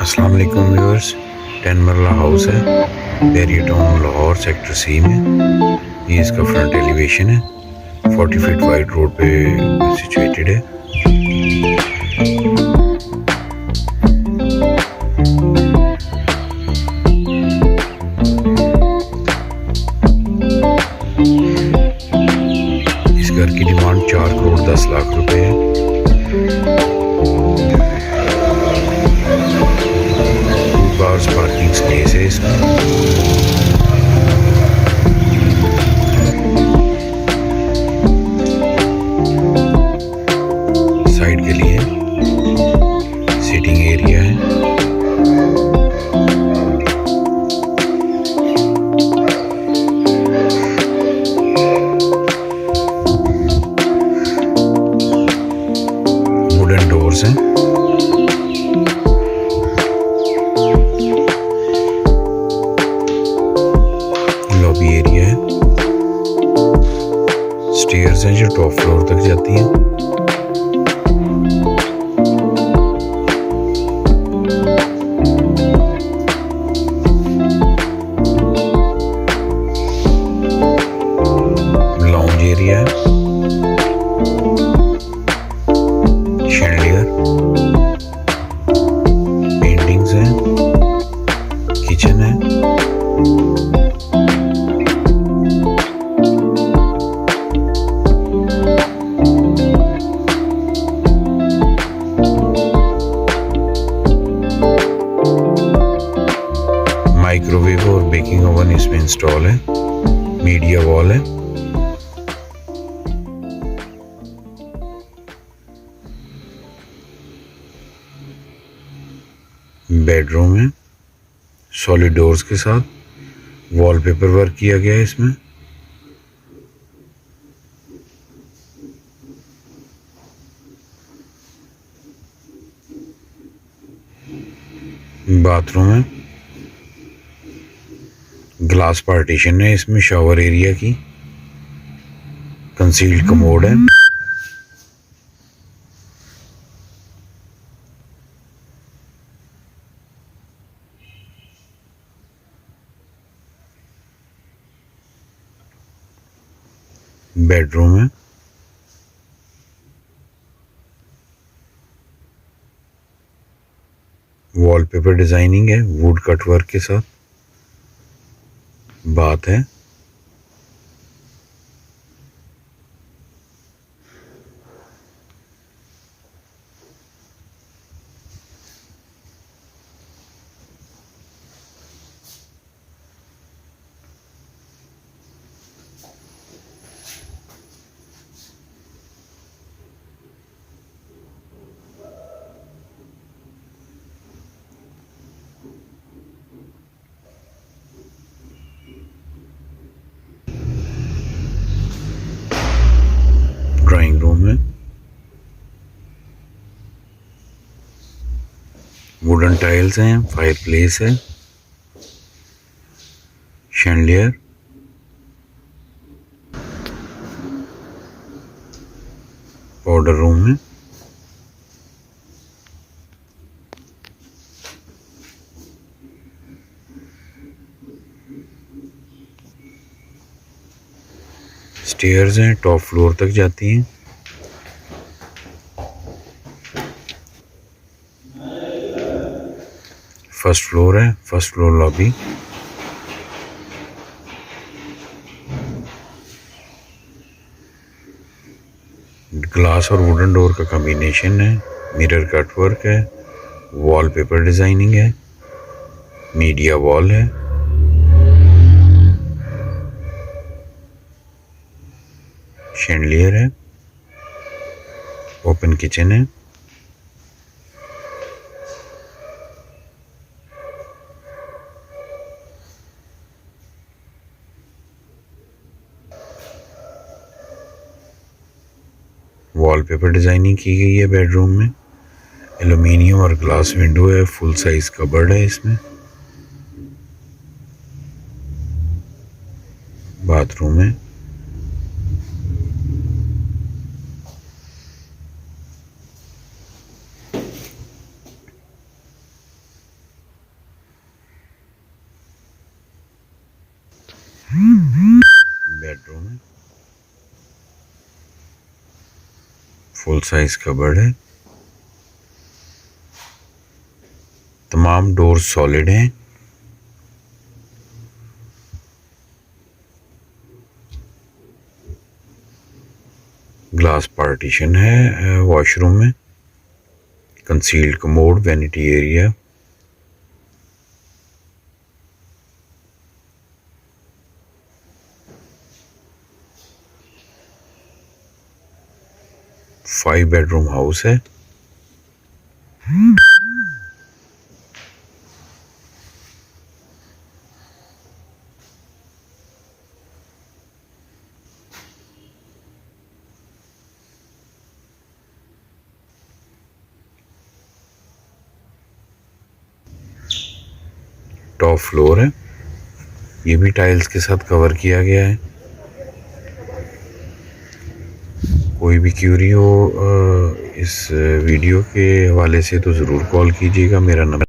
अस्सलाम वालेकुम viewers. 10 marla house है, Bahria Town Lahore sector C में। ये इसका फ्रंट एलिवेशन है। 40 फीट वाइड रोड पे सिचुएटेड है। इस घर की डिमांड 4 करोड़ 10 लाख रुपए है। कार्स पार्किंग स्पेस है इसमें। साइड के लिए सिटिंग एरिया है। वुडन डोर्स हैं। लॉबी एरिया है। स्टेयर्स हैं जो टॉप फ्लोर तक जाती हैं। लाउंज एरिया है। शैंडलियर, पेंटिंग्स हैं। किचन है। माइक्रोवेव और बेकिंग ओवन इसमें इंस्टॉल है। मीडिया वॉल है। बेडरूम है सॉलिड डोर्स के साथ। वॉलपेपर वर्क किया गया है इसमें। बाथरूम है। ग्लास पार्टीशन है इसमें शावर एरिया की। कंसील्ड कमोड है। बेडरूम है। वॉलपेपर डिजाइनिंग है वुड कट वर्क के साथ। बात है। ड्राइंग रूम है। वुडन टाइल्स हैं। फायरप्लेस है। शैंडलियर। पाउडर रूम है। स्टेयर्स हैं टॉप फ्लोर तक जाती हैं। फर्स्ट फ्लोर है। First floor lobby. ग्लास और वुडन डोर का कॉम्बिनेशन है। मिरर कट वर्क है। वॉलपेपर डिजाइनिंग है। मीडिया वॉल है। शैंडलियर है। ओपन किचन है। वॉलपेपर डिजाइनिंग की गई है बेडरूम में। एल्युमिनियम और ग्लास विंडो है। फुल साइज कबर्ड है इसमें। बाथरूम है। बेडरूम है, फुल साइज कबर्ड है, तमाम डोर सॉलिड हैं। ग्लास पार्टीशन है वॉशरूम में, concealed commode, vanity area, five bedroom house है। टॉप फ्लोर है, ये भी टाइल्स के साथ कवर किया गया है। कोई भी क्यूरी हो इस वीडियो के हवाले से तो ज़रूर कॉल कीजिएगा। मेरा नंबर